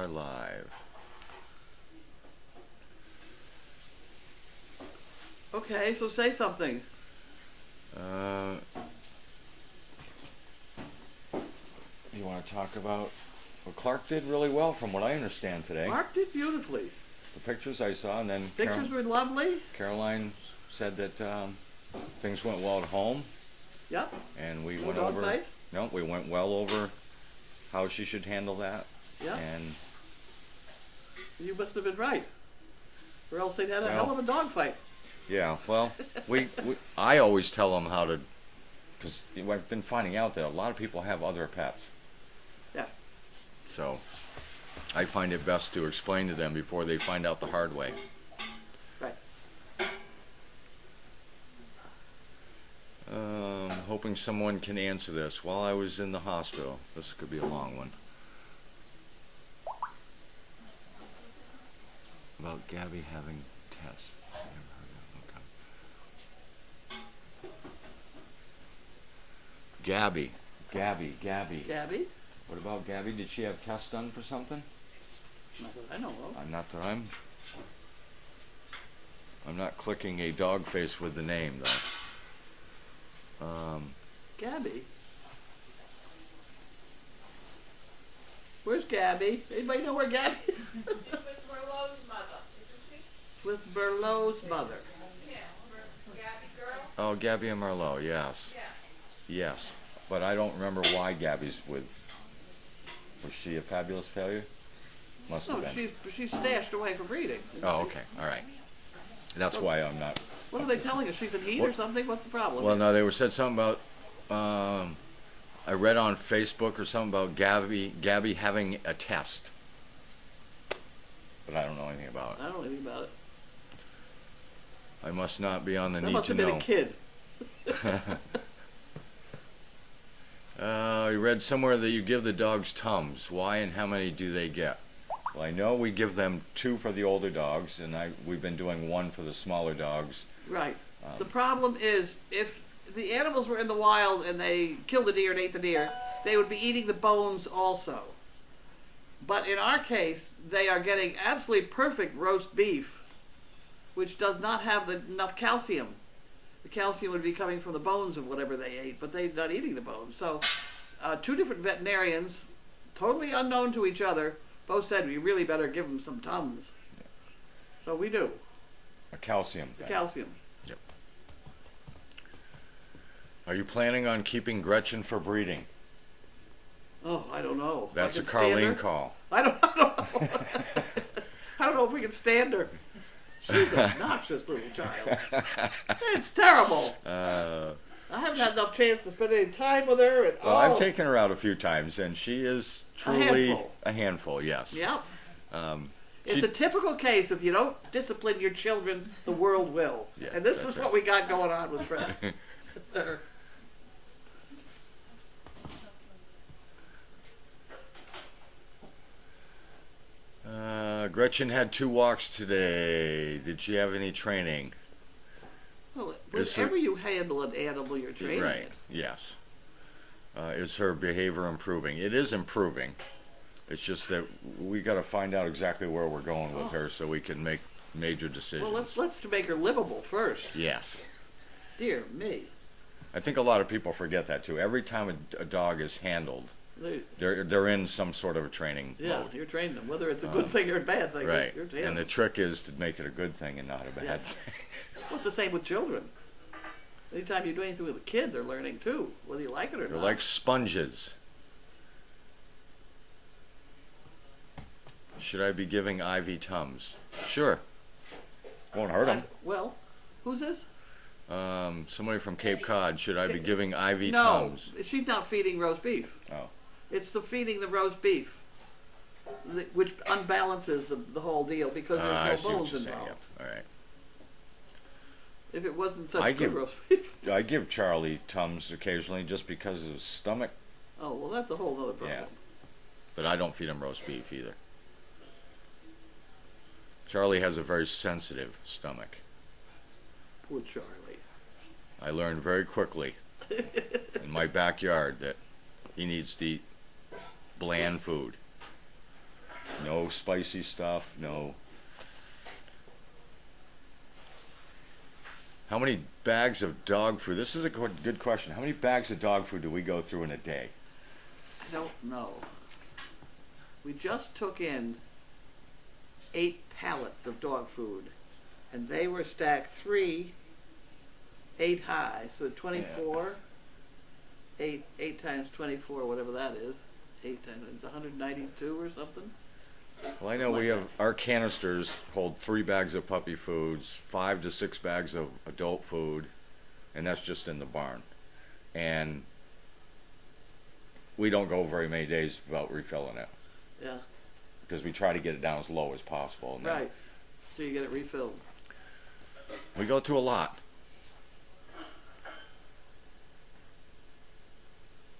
live. Okay, so say something. You want to talk about... Well, Clark did really well from what I understand today. Mark did beautifully. The pictures I saw, and then Pictures were lovely. Caroline said that things went well at home. Yep. And we No went dog over... fights? No, we went well over how she should handle that. Yep. And You must have been right. Or else they'd had a Well, hell of a dog fight. yeah, well, I always tell them how to... Because I've been finding out that a lot of people have other pets. Yeah. So I find it best to explain to them before they find out the hard way. Right. Hoping someone can answer this. While I was in the hospital, this could be a long one. About Gabby having tests. I never heard that. Okay. Gabby. Gabby? What about Gabby? Did she have tests done for something? Not that I know of. Not that I'm not clicking a dog face with the name though. Gabby? Where's Gabby? Anybody know where Gabby is? With Merlot's mother, isn't she? With Berlot's mother. Yeah, Gabby girl? Oh, Gabby and Marlowe, yes. Yeah. Yes. But I don't remember why Gabby's with... Was she a fabulous failure? Must have No, been. she's stashed away from breeding. Oh, okay. All right. That's why I'm not... What are they telling us? She's in heat or something? What's the problem? Well, no, they said something about... I read on Facebook or something about Gabby having a test. But I don't know anything about it. I don't know anything about it. I must not be on the That need must to have been know. a kid. I read somewhere that you give the dogs Tums. Why and how many do they get? Well, I know we give them 2 for the older dogs, and we've been doing 1 for the smaller dogs. Right. The problem is, if the animals were in the wild and they killed the deer and ate the deer, they would be eating the bones also. But in our case, they are getting absolutely perfect roast beef, which does not have enough calcium. The calcium would be coming from the bones of whatever they ate, but they're not eating the bones. So 2 different veterinarians, totally unknown to each other, both said we really better give them some Tums. Yeah. So we do. A calcium The thing. calcium. Yep. Are you planning on keeping Gretchen for breeding? Oh, I don't know. That's a I can stand her. Carlene call. I don't know. I don't know if we can stand her. She's an obnoxious little child. It's terrible. I haven't had enough chance to spend any time with her. And, Well, I've taken her out a few times, and she is truly a handful. Yes. Yep. It's She- a typical case. If you don't discipline your children, the world will. Yeah, and this that's is right. what we got going on with Brett. Gretchen had 2 walks today. Did she have any training? Well, Is whenever you handle an animal, you're training Right. it. Yes. Is her behavior improving? It is improving. It's just that we got to find out exactly where we're going with her so we can make major decisions. Well, let's make her livable first. Yes. Dear me. I think a lot of people forget that too. Every time a dog is handled, they're in some sort of a training Yeah, mode. you're training them, whether it's a good thing or a bad thing. Right. You're And the trick is to make it a good thing and not a bad Yeah. thing. Well, it's the same with children. Anytime you do anything with a kid, they're learning too, whether you like it or They're not. like sponges. Should I be giving Ivy Tums? Sure. Won't hurt them. Well, who's this? Somebody from Cape Cod. Should I be giving Ivy No, Tums? she's not feeding roast beef. Oh. It's the feeding the roast beef, which unbalances the whole deal because I there's see no what bones you're saying. involved. Yep. All right. If it wasn't such I good give- roast beef. I give Charlie Tums occasionally just because of his stomach, Oh, well, that's a whole other problem. Yeah. but I don't feed him roast beef either. Charlie has a very sensitive stomach. Poor Charlie. I learned very quickly in my backyard that he needs to eat bland food. No spicy stuff, no. How many bags of dog food? This is a good question. How many bags of dog food do we go through in a day? I don't know. We just took in 8 pallets of dog food, and they were stacked 3, 8 high, so 24. 8 times 24, whatever that is. 8 times 192 or something. Well, I know we have, our canisters hold 3 bags of puppy foods, 5 to 6 bags of adult food, and that's just in the barn. And we don't go very many days without refilling it. Yeah. Because we try to get it down as low as possible. And Right. So you get it refilled. we go through a lot.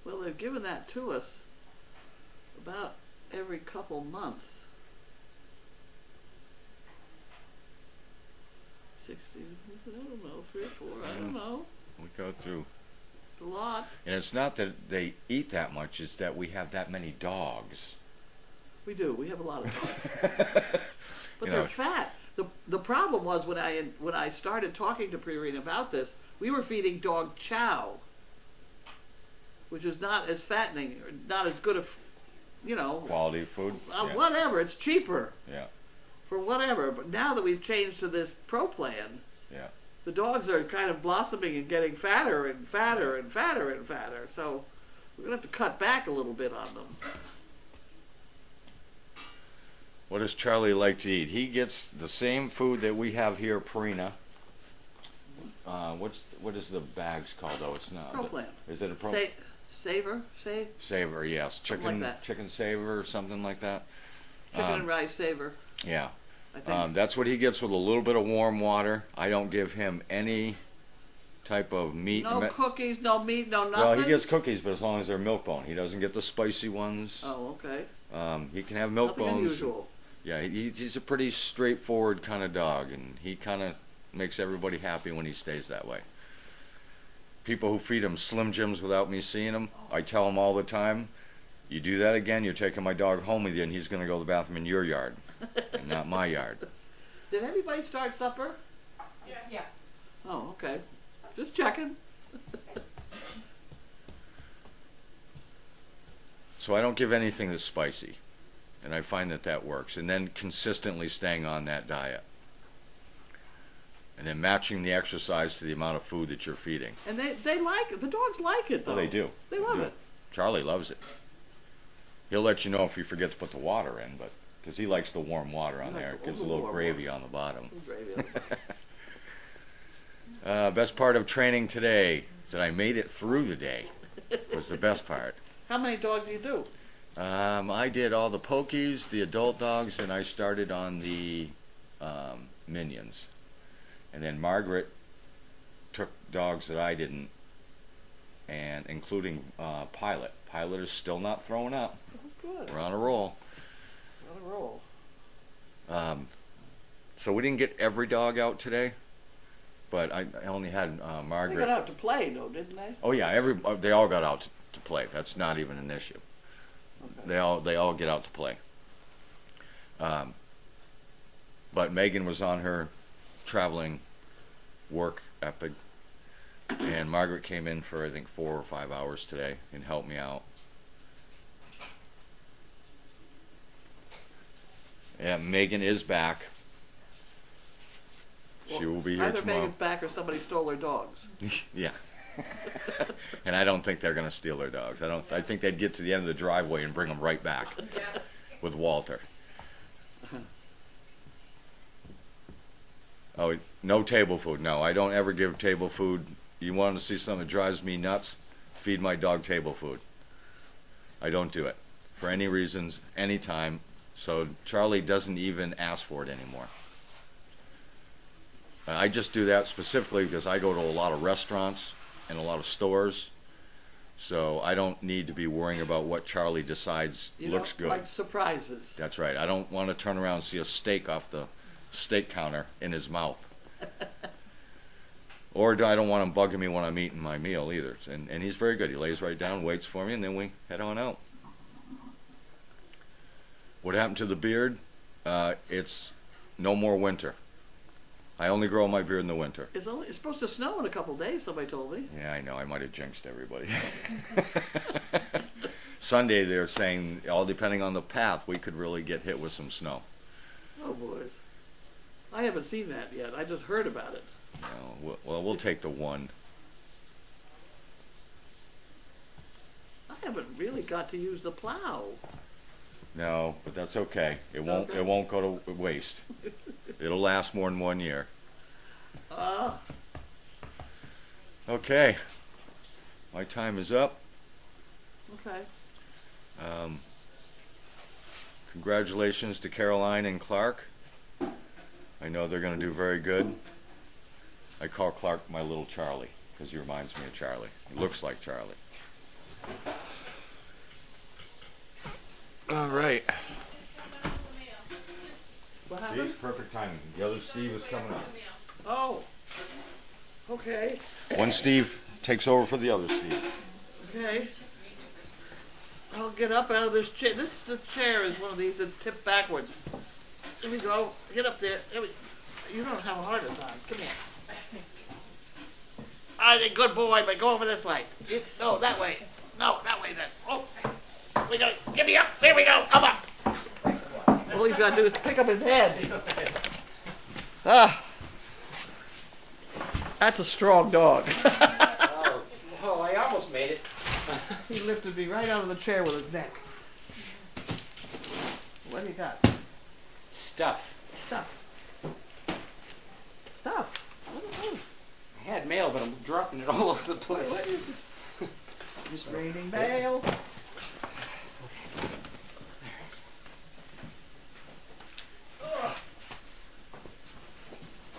Well, they've given that to us about every couple months. 60, I don't know, 3 or 4, I don't know. We go through. It's a lot. And it's not that they eat that much, it's that we have that many dogs. We do. We have a lot of dogs. But You they're know. fat. The problem was when I started talking to Purina about this, we were feeding dog chow, which is not as fattening, or not as good of, Quality food. Yeah. whatever. It's cheaper Yeah. for whatever. But now that we've changed to this Pro Plan, Yeah. the dogs are kind of blossoming and getting fatter and fatter and fatter and fatter. So we're gonna have to cut back a little bit on them. What does Charlie like to eat? He gets the same food that we have here, Purina. What is the bags called? Oh, it's not. Pro Plan. Is it a Pro? Savor, Savor, yes. Something like that. Chicken savor or something like that. chicken and rice savor. Yeah. I think. That's what he gets with a little bit of warm water. I don't give him any type of meat. No cookies, no meat, no nothing. Well, he gets cookies, but as long as they're milk bone. He doesn't get the spicy ones. Oh, okay. He can have milk Nothing bones. unusual. Yeah, he's a pretty straightforward kind of dog, and he kind of makes everybody happy when he stays that way. People who feed him Slim Jims without me seeing him, I tell him all the time, you do that again, you're taking my dog home with you, and he's going to go to the bathroom in your yard, and not my yard. Did anybody start supper? Yeah. Oh, okay. Just checking. So I don't give anything that's spicy, and I find that works. And then consistently staying on that diet. And then matching the exercise to the amount of food that you're feeding. And they like it. The dogs like it, though. Oh, they do. They love do. it. Charlie loves it. He'll let you know if you forget to put the water in, but because he likes the warm water on He there. likes It gives a the little warm gravy on the bottom. Gravy on it. Best part of training today, that I made it through the day, was the best part. How many dogs do you do? I did all the pokies, the adult dogs, and I started on the minions. And then Margaret took dogs that I didn't, and including Pilot. Pilot is still not throwing up. Oh, good. We're on a roll. On a roll. So we didn't get every dog out today, but I only had They got Margaret. out to play, though, didn't they? Oh yeah, they all got out to play. That's not even an issue. Okay. They all get out to play. But Megan was on her traveling work epic, and Margaret came in for I think 4 or 5 hours today and helped me out. Yeah, Megan is back. She will be here Either tomorrow. Megan's back or somebody stole her dogs. Yeah. And I don't think they're going to steal their dogs. I think they'd get to the end of the driveway and bring them right back Yeah. with Walter. Oh, no table food. No, I don't ever give table food. You want to see something that drives me nuts? Feed my dog table food. I don't do it for any reasons, anytime. So Charlie doesn't even ask for it anymore. I just do that specifically because I go to a lot of restaurants and a lot of stores. So I don't need to be worrying about what Charlie decides You looks don't good. like surprises. That's right. I don't want to turn around and see a steak off the steak counter in his mouth. Or I don't want him bugging me when I'm eating my meal either. And he's very good. He lays right down, waits for me, and then we head on out. What happened to the beard? It's no more winter. I only grow my beard in the winter. It's supposed to snow in a couple days, somebody told me. Yeah, I know. I might have jinxed everybody. Sunday, they're saying, all depending on the path, we could really get hit with some snow. Oh, boys. I haven't seen that yet. I just heard about it. No, well, we'll take the one. I haven't really got to use the plow. No, but that's okay. It won't. Okay. It won't go to waste. It'll last more than 1 year. Ah, Okay. My time is up. okay. Congratulations to Caroline and Clark. I know they're going to do very good. I call Clark my little Charlie because he reminds me of Charlie. He looks like Charlie. All right. What happened? Perfect timing. The other Steve is coming up. Oh, okay, One Steve takes over for the other Steve. okay. I'll get up out of this chair. The chair is one of these that's tipped backwards. Here we go. Get up there. You don't have a heart attack. Come here. I'm a good boy, but go over this way. No, that way. No, that way then. Oh, we go. Get me up. There we go. Come up. All he's got to do is pick up his head. Ah, that's a strong dog. Oh, I almost made it. He lifted me right out of the chair with his neck. What do you got? Stuff. Stuff. Stuff. What is this? I had mail, but I'm dropping it all over the place. What is it? Just raining mail.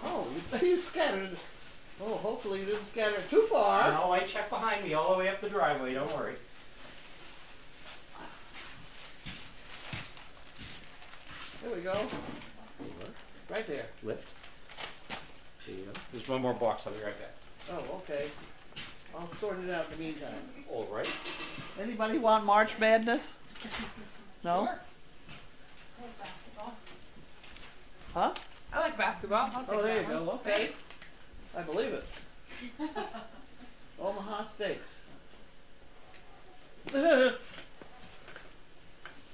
Oh, you scattered. Oh, hopefully you didn't scatter it too far. No, I checked behind me all the way up the driveway, don't worry. There we go. Right there. Lift. There you go. There's one more box, I'll be right back. Oh, okay. I'll sort it out in the meantime. All right. Anybody want March Madness? No? I like basketball. Huh? I like basketball. I'll take Oh, there you that go. one. Okay. Thanks. I believe it. Omaha Steaks.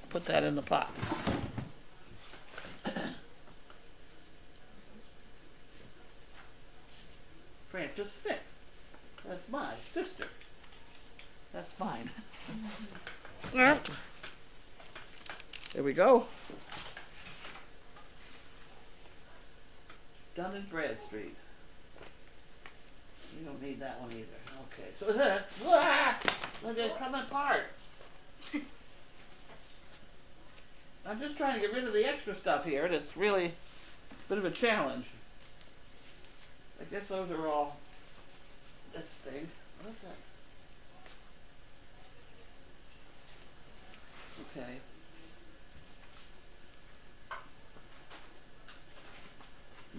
Put that in the pot. Frances Smith. That's my sister. That's mine. There we go. Dun and Bradstreet. You don't need that one either. Okay, so that, look, it's coming apart. I'm just trying to get rid of the extra stuff here, and it's really a bit of a challenge. I guess those are all this thing. What's that? Okay.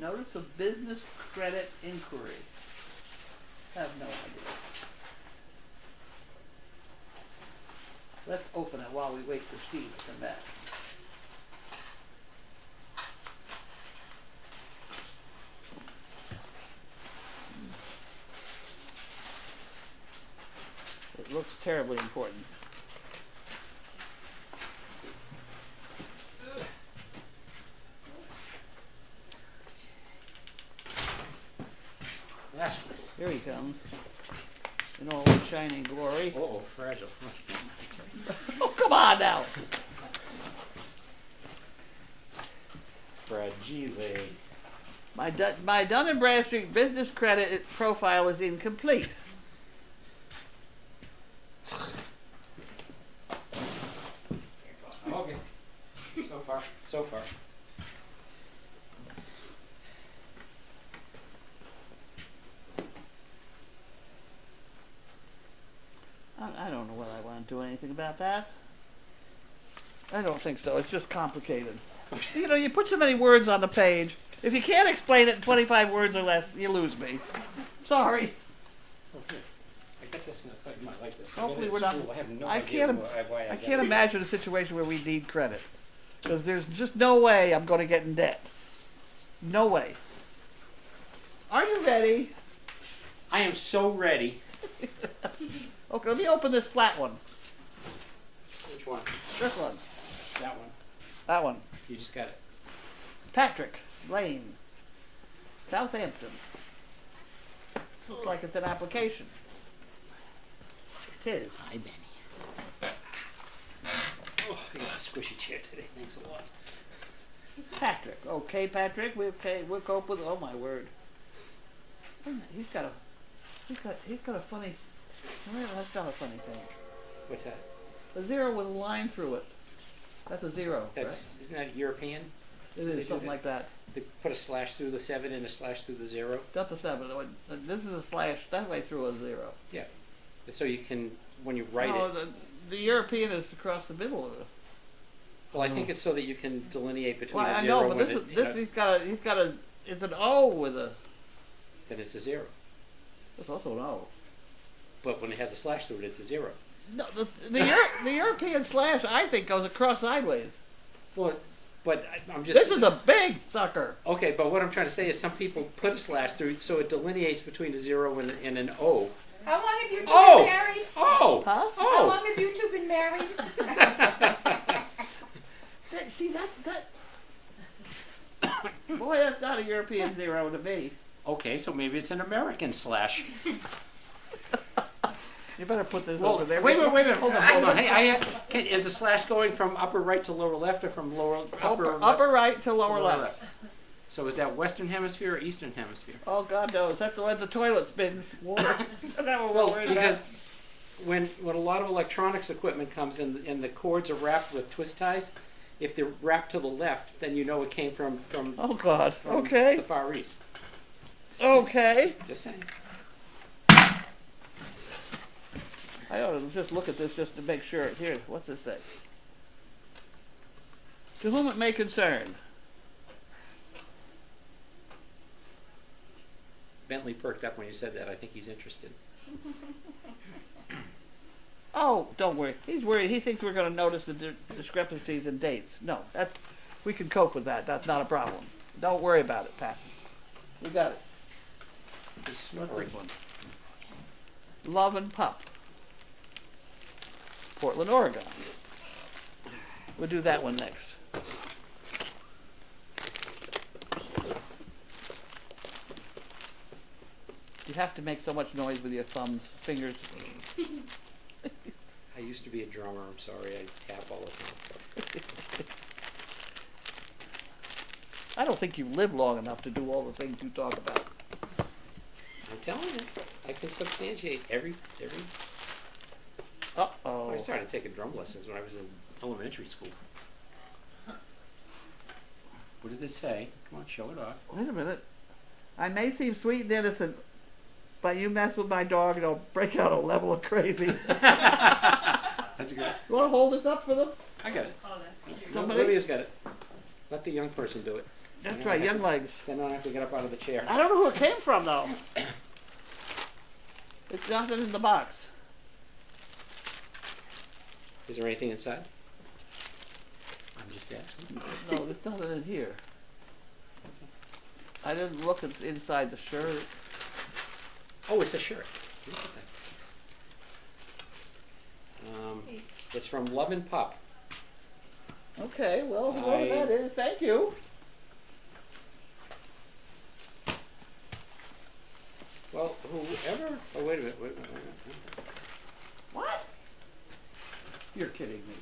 Notice of business credit inquiry. Have no idea. Let's open it while we wait for Steve to come back. It looks terribly important. That's Here he comes. In all his shining glory. oh, fragile. Oh, come on now. Fragile. My Dun & Bradstreet business credit profile is incomplete. Okay. So far, so far. I don't know whether I want to do anything about that. I don't think so. It's just complicated. You know, you put so many words on the page. If you can't explain it in 25 words or less, you lose me. Sorry. Okay. I got this and I thought you might like this. Hopefully I we're not. I have no I idea can't. why I I got can't it. imagine a situation where we need credit. Because there's just no way I'm going to get in debt. No way. Are you ready? I am so ready. Okay, let me open this flat one. Which one? This one. That one. That one. You just got it. Patrick Lane, Southampton. Looks like it's an application. It is. Hi, Benny. Oh, I got a squishy chair today. Thanks a lot. Patrick. Okay, Patrick. We'll cope with. Oh my word. Wait a minute, He's got a funny. Well, that's not a funny thing. What's that? A zero with a line through it. That's a zero. That's Isn't that European? Right? It they is do something that. like that. They put a slash through the 7 and a slash through the 0. Not the 7. This is a slash. That way through a 0. Yeah. So you can, when you write No, it. the European is across the middle of it. Well, I think it's so that you can delineate between Well, a I 0 know, but and this a, is this he's got a. It's an O with a. then it's a 0. It's also an O. But when it has a slash through it, it's a 0. No, the European slash I think goes across sideways. Well, but I'm just. This is a big sucker. Okay, but what I'm trying to say is some people put a slash through so it delineates between a 0 and an O. How long have you two Oh! been married? Oh! Huh? How Oh! long have you two been married? See that. Boy, that's not a European 0 to me. Okay, so maybe it's an American slash. You better put this Well, over there. wait a minute, hold on. Hey, is the slash going from upper right to lower left or from Upper right to lower left. So is that Western Hemisphere or Eastern Hemisphere? Oh, God knows. That's the way the toilet spins. Water. Well, because when a lot of electronics equipment comes in and the cords are wrapped with twist ties, if they're wrapped to the left, then you know it came from Oh, God. from Okay. the Far East. Okay. Just saying. I ought to just look at this just to make sure. Here, what's this say? To whom it may concern. Bentley perked up when you said that. I think he's interested. Oh, don't worry. He's worried. He thinks we're going to notice the discrepancies in dates. No, we can cope with that. That's not a problem. Don't worry about it, Pat. We got it. He's What's smothering. this one? Love and Pup. Portland, Oregon. We'll do that one next. You have to make so much noise with your fingers. I used to be a drummer. I'm sorry. I tap all the time. I don't think you've lived long enough to do all the things you talk about. I'm telling you, I can substantiate every. Uh-oh. I started taking drum lessons when I was in elementary school. What does it say? Come on, show it off. Wait a minute. I may seem sweet and innocent, but you mess with my dog and I'll break out a level of crazy. That's good. You want to hold this up for them? I got it. Oh, that's cute. Somebody? Olivia's got it. Let the young person do it. That's I right, have young to- legs. Then I don't have to get up out of the chair. I don't know who it came from, though. It's nothing in the box. Is there anything inside? I'm just asking. No, there's nothing in here. I didn't look at inside the shirt. Oh, it's a shirt. Look at that. It's from Love and Pup. Okay, well, whoever I- that is, thank you. Well, whoever. Oh, wait a minute. Wait. What? You're kidding me.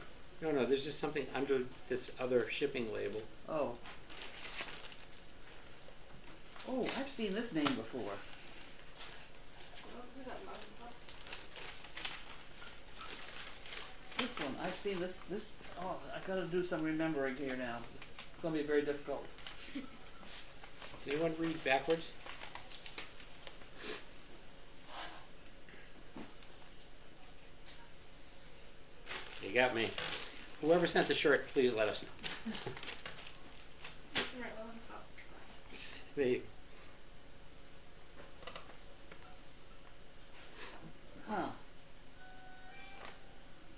No, there's just something under this other shipping label. Oh. Oh, I've seen this name before. Who's that, Mom? This one, I've seen this, oh, I gotta do some remembering here now. It's gonna be very difficult. Does anyone read backwards? You got me. Whoever sent the shirt, please let us know. Right, well, I'm up. There you Huh.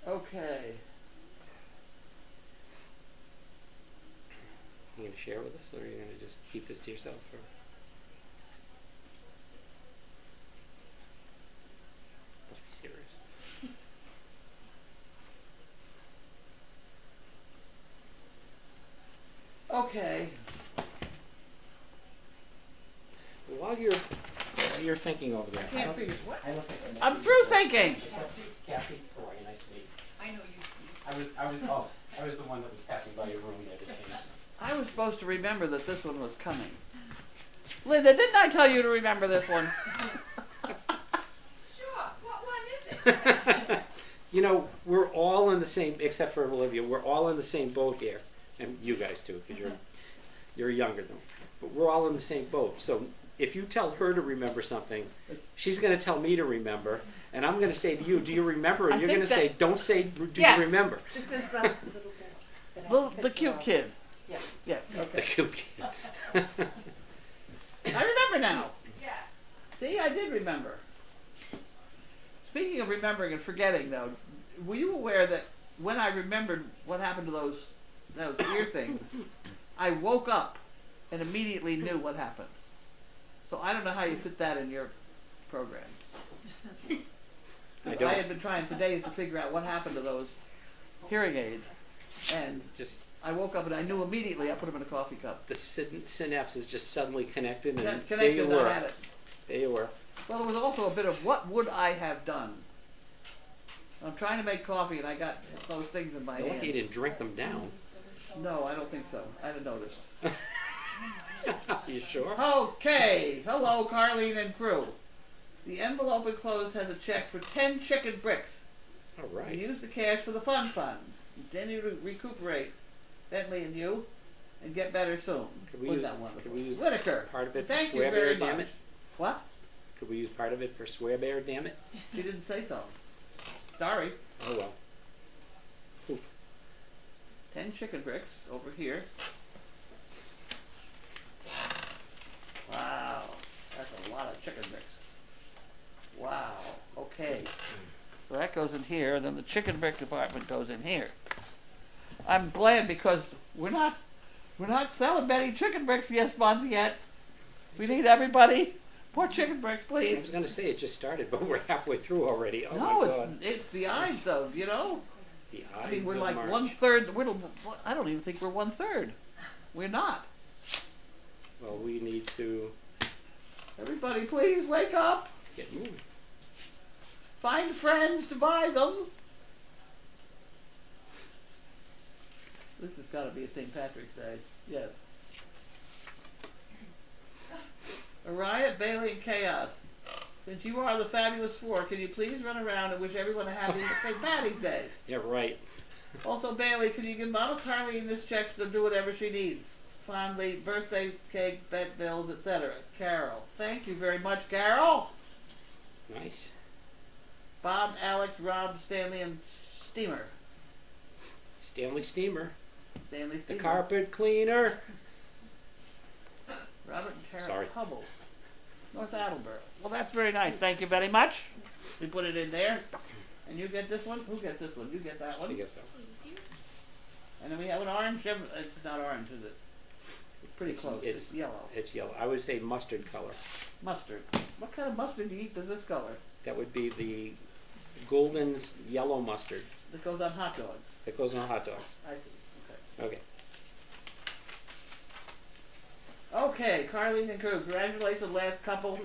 Okay. gonna share with us, or are you gonna just keep this to yourself? Or? Must be serious. Okay. While you're thinking over there, Can't figure what? I don't think I'm through thinking. Kathy, how are you? Nice to meet you. I know you. I was the one that was passing by your room the other day. So. I was supposed to remember that this one was coming. Linda, didn't I tell you to remember this one? Sure. What one is it? You know, we're all in the same, except for Olivia. We're all in the same boat here, and you guys too, because you're younger than me. But we're all in the same boat. So if you tell her to remember something, she's going to tell me to remember, and I'm going to say to you, "Do you remember?" And I you're think going to say, "Don't say, do Yes. you remember?" This is the little boy. The cute kid. Yes. Yes. The Okay. cute kid. I remember now. Yeah. See, I did remember. Speaking of remembering and forgetting, though, were you aware that when I remembered what happened to those ear things, I woke up and immediately knew what happened. So I don't know how you fit that in your program. I I don't. had been trying for days to figure out what happened to those hearing aids, and Just I woke up and I knew immediately. I put them in a coffee cup. the synapses just suddenly connected, and there Connected, you and I were. had it. There you were. Well, there was also a bit of what would I have done. I'm trying to make coffee, and I got those things in my No, hand. he didn't drink them down. No, I don't think so. I didn't notice. You sure? Okay, hello, Carlene and crew. The envelope enclosed has a check for 10 chicken bricks. All We right. use the cash for the fun fund. Continue to recuperate, Bentley and you, and get better soon. Could we Wasn't use- that wonderful? could we use Whitaker. part of it for Thank you swear very bear, damn much. it? What? Could we use part of it for swear bear, damn it? She didn't say so. Sorry. Oh well. 10 chicken bricks over here. Wow, that's a lot of chicken bricks. Wow, okay. So that goes in here, and then the chicken brick department goes in here. I'm glad because we're not selling many chicken bricks this month yet. We need everybody. More chicken bricks, I please. was gonna say it just started, but we're halfway through already. Oh No, my God. it's the eyes though, you know? The I mean, Ides we're of like March. 1/3, I don't even think we're 1/3. We're not. Well, we need to Everybody please wake up. get moving. Find friends to buy them. This has got to be a St. Patrick's Day. Yes. A riot, Bailey, and chaos. Since you are the fabulous four, can you please run around and wish everyone a happy St. Patty's Day? Yeah, right. Also, Bailey, can you give Mama Carlene this check to do whatever she needs? Fondly, birthday cake, vet bills, etc. Carol. Thank you very much, Carol. Nice. Bob, Alex, Rob, Stanley, and Steamer. Stanley Steamer, Stanley the Steamer. carpet cleaner. Robert and Carol Sorry. Hubble. North Attleboro. Well, that's very nice. Thank you very much. We put it in there. And you get this one? Who gets this one? You get that I one. guess so. And then we have an orange. It's not orange, is it? It's pretty close. It's yellow. It's yellow. I would say mustard color. Mustard. What kind of mustard do you eat that's this color? That would be the Golden's yellow mustard That goes on hot dogs. that goes on hot dogs. I see. Okay. Okay, Carlene and crew, congratulations the last couple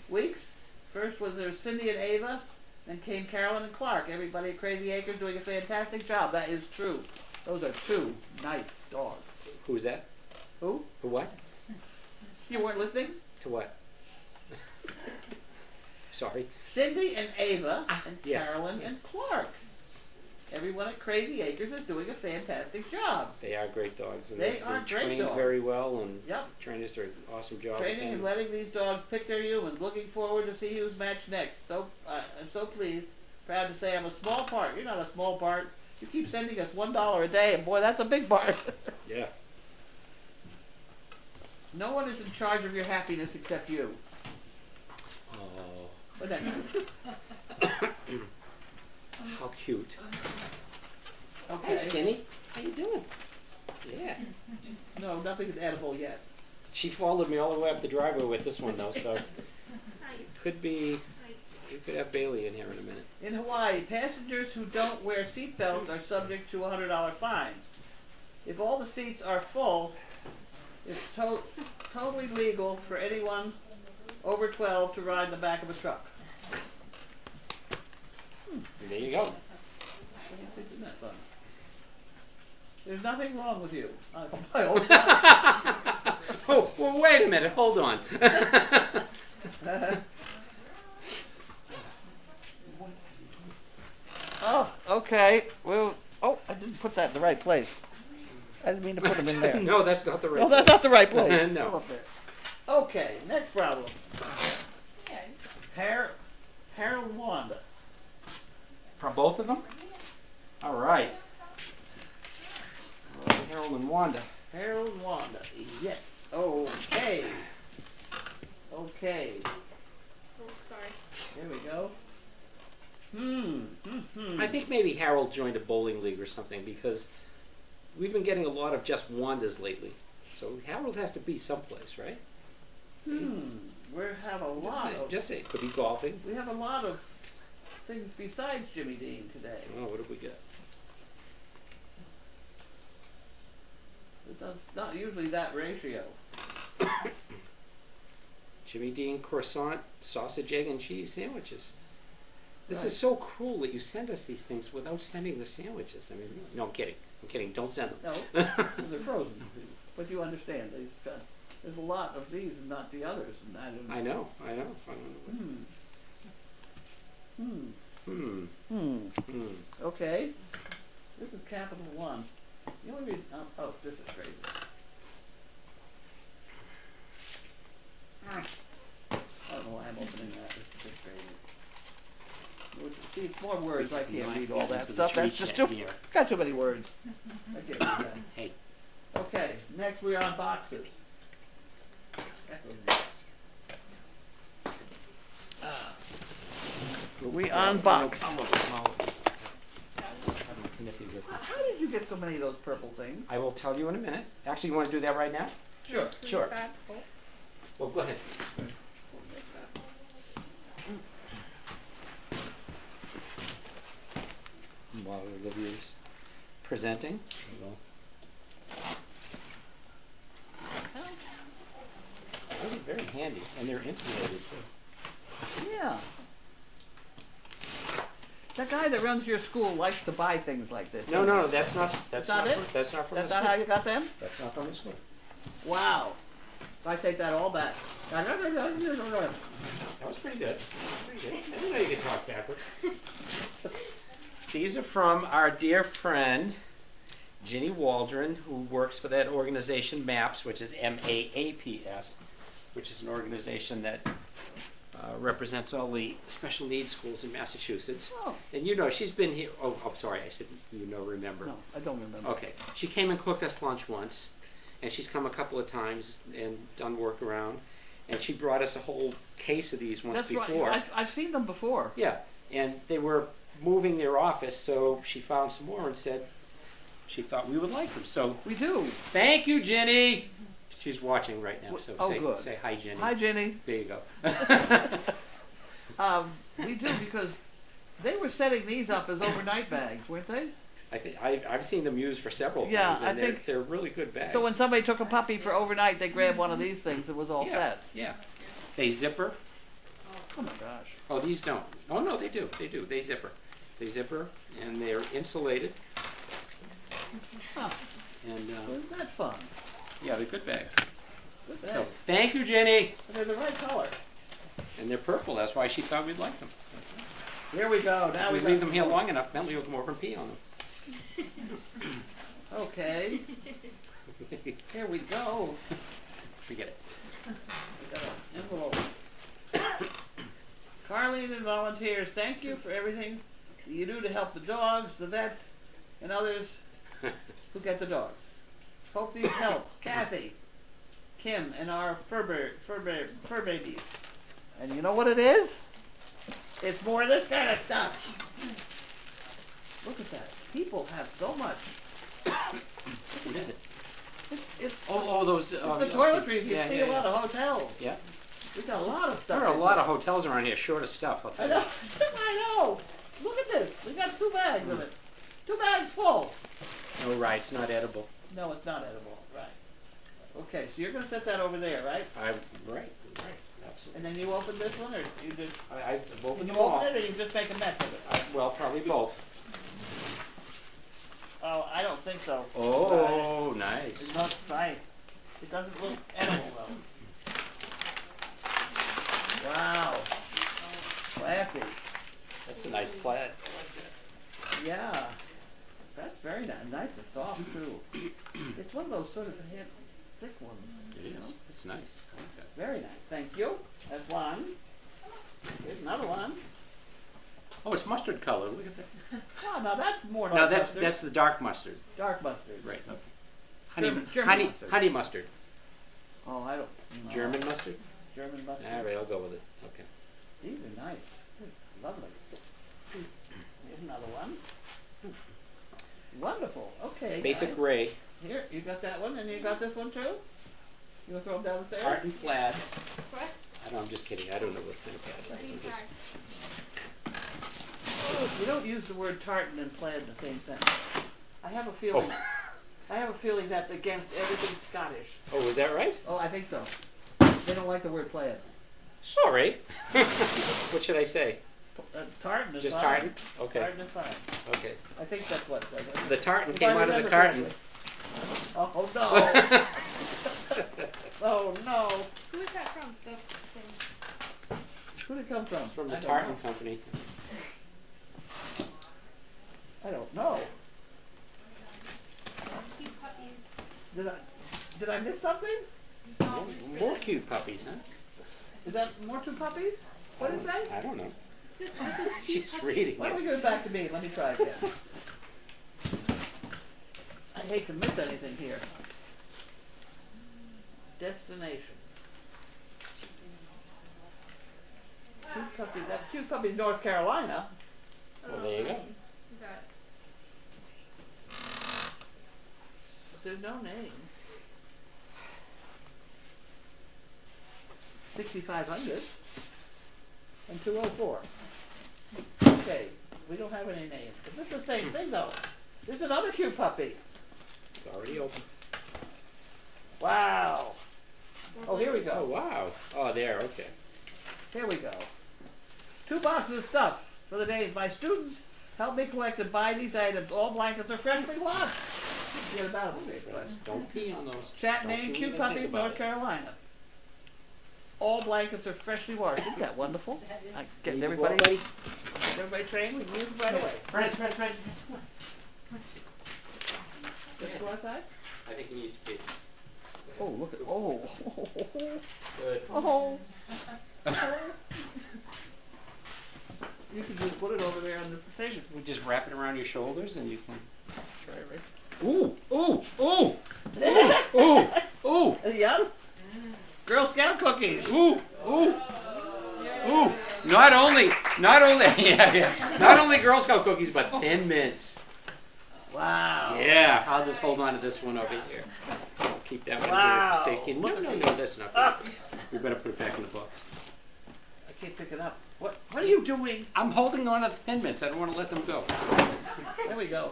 weeks. First was there Cindy and Ava, then came Carolyn and Clark. Everybody at Crazy Acres doing a fantastic job. That is true. Those are two nice dogs. Who's that? Who? Who what? You weren't listening? To what? Sorry. Cindy and Ava and yes, Carolyn yes. and Clark. Everyone at Crazy Acres is doing a fantastic job. They are great dogs, and They they're are great trained dogs. very well, and Yep. trying to do an awesome job. with Training them. and letting these dogs pick their humans. Looking forward to see who's matched next. So I'm so pleased, proud to say I'm a small part. You're not a small part. You keep sending us $1 a day, and boy, that's a big part. Yeah. No one is in charge of your happiness except you. Oh, But that's how cute. okay. Hey, Skinny. How you doing? Yeah. No, nothing's edible yet. She followed me all the way up the driveway with this one though, so Nice. could be. We could have Bailey in here in a minute. In Hawaii, passengers who don't wear seatbelts are subject to a $100 fine. If all the seats are full, it's totally legal for anyone over 12 to ride in the back of a truck. There you go. What do you think? Isn't that fun? There's nothing wrong with you. My old Oh, well, wait a minute. Hold on. Oh, okay. Well, oh, I didn't put that in the right place. I didn't mean to put them in there. No, that's not the right. No, that's not the right place. No. Go up there. Okay, next problem. Okay. Harold Wanda. From both of them? All right. Harold and Wanda. Harold Wanda. Yes. Okay. Okay. Oh, sorry. Here we go. I think maybe Harold joined a bowling league or something because we've been getting a lot of just Wandas lately. So Harold has to be someplace, right? We have a lot of. Just say it could be golfing. We have a lot of things besides Jimmy Dean today. Oh, what have we got? It's not usually that ratio. Jimmy Dean croissant, sausage, egg, and cheese sandwiches. This Right. is so cruel that you send us these things without sending the sandwiches. I mean, no, I'm kidding. I'm kidding. Don't send them. No, they're frozen. But you understand, there's a lot of these and not the others. And I don't. I know. I don't know. Okay. This is capital one. The only reason, oh, this is crazy. I don't know why I'm opening that. This is crazy. See, it's more words. I can't read all that stuff. That's just too. Here. Got too many words. I can't read that. Hey. Okay. Next, we're on boxes. We unbox. How did you get so many of those purple things? I will tell you in a minute. Actually, you want to do that right now? Sure. Squeeze Sure. that. Oh, Well, go ahead. pull this up. While Olivia's presenting. We'll- Those are very handy, and they're insulated too. Yeah. The guy that runs your school likes to buy things like this. No, that's not. That's not it? That's not from That's the not school. how you got them? That's not from the school. Wow. I take that all back. That was pretty good. Pretty good. I didn't know you could talk backwards. These are from our dear friend, Ginny Waldron, who works for that organization, MAPS, which is MAAPS, which is an organization that represents all the special needs schools in Massachusetts. Oh, And you know, she's been here, oh, I'm sorry, I said, remember. no, I don't remember. Okay, she came and cooked us lunch once, and she's come a couple of times and done work around, and she brought us a whole case of these once That's before. right. I've seen them before. Yeah, and they were moving their office, so she found some more and said she thought we would like them. So We do. thank you, Jenny. She's watching right now, so Oh, say, good. say hi, Jenny. Hi, Jenny. There you go. We do because they were setting these up as overnight bags, weren't they? I think I've seen them used for several Yeah, things, and I they're, think- they're really good bags. So when somebody took a puppy for overnight, they grabbed one of these things. It was all yeah, set. yeah, they zipper. Oh my gosh. Oh, these don't. Oh no, they do. They do. They zipper. They zipper, and they're insulated. Huh. And Isn't that fun? yeah, they're good bags. Good So bag. thank you, Jenny. And they're the right color. And they're purple. That's why she thought we'd like them. Here we go. Now we we leave them here long enough, Bentley will come over and pee on them. Okay. Here we go. Forget it. We got an envelope. Carlene and volunteers, thank you for everything you do to help the dogs, the vets, and others who get the dogs. Hope these help. Kathy, Kim, and our fur babies. And you know what it is? It's more of this kind of stuff. Look at that. People have so much. What is it? it's Oh, those. the toiletries you see a lot of hotels. Yeah. We've got a lot of stuff. There are a in lot here. of hotels around here short of stuff. I'll I tell know. you. I know. Look at this. We got 2 bags of it. 2 bags full. Oh, right, it's not edible. No, it's not edible. Right. Okay, so you're gonna set that over there, right? Right, absolutely. And then you open this one, or you just I've can opened you them all. open it, or you just make a mess of it? Well, probably both. Oh, I don't think so. Oh, nice. It's not right. It doesn't look edible though. Wow. Classy. That's a nice plaid. Yeah. That's very nice. Nice and soft too. It's one of those sort of thick ones. It you know? is. It's nice. I like that. Very nice. Thank you. That's one. Here's another one. Oh, it's mustard color. Look at that. Oh, now that's more No, like that's mustard. that's the dark mustard. Dark mustard. Right. Okay. German mustard. Honey mustard. Oh, I don't. No. German mustard. German mustard. All right, I'll go with it. Okay. These are nice. Lovely. Here's another one. Wonderful. Okay. Basic guys. gray. Here, you got that one, and you got this one too. You wanna throw them down the stairs? Tartan plaid. What? I don't. I'm just kidding. I don't know what kind of plaid. What it are you is. I'm just- trying? You don't use the word tartan and plaid in the same sentence. I have a feeling. Oh. I have a feeling that's against everything Scottish. Oh, is that right? Oh, I think so. They don't like the word plaid. Sorry. What should I say? Tartan is Just fine. tartan? Okay. Tartan is fine. Okay. I think that's what it says. The tartan If came I out of the remember carton. correctly. Oh no! Oh no! Who is that from? The thing. Who did it come from? From I the don't tartan know. company. I don't know. Cute puppies. Did I miss something? No, More cute puppies, huh? Is that more 2 puppies? What did it say? I don't know. This is cute She's puppies. reading Why don't we it. give it back to me? Let me try again. I hate to miss anything here. Destination. Cute puppy. That's cute puppy, North Carolina. Well, there you go. Is that? But there's no name. 6,500 and 204. Okay, we don't have any names. But this is the same thing though. This is another cute puppy. It's already open. Wow. Oh, here we Oh, go. wow. Oh, there. Okay. Here we go. 2 boxes of stuff for the days. My students help me collect and buy these items. All blankets are freshly washed. Forget about them. Don't pee on those. Chat Don't name, you cute even puppy, think about North it. Carolina. All blankets are freshly washed. Isn't that wonderful? I get Need to go everybody, out, buddy? everybody trained. We can use them right away. Fred. Let's go outside. I think he needs to pee. Oh, look at, oh. Good. Oh. You can just put it over there on the thing. We just wrap it around your shoulders and you can. Try it right. Ooh! Ooh! Ooh! Ooh! Ooh! Yum. Girl Scout cookies. Ooh! Ooh! Ooh! Not only, not only Girl Scout cookies, but Thin Mints. Wow. Yeah, I'll just hold on to this one over here. I'll keep that one Wow. here for safety. No, no, that's enough. We better put it back in the box. I can't pick it up. What are you doing? I'm holding on to the Thin Mints. I don't want to let them go. There we go.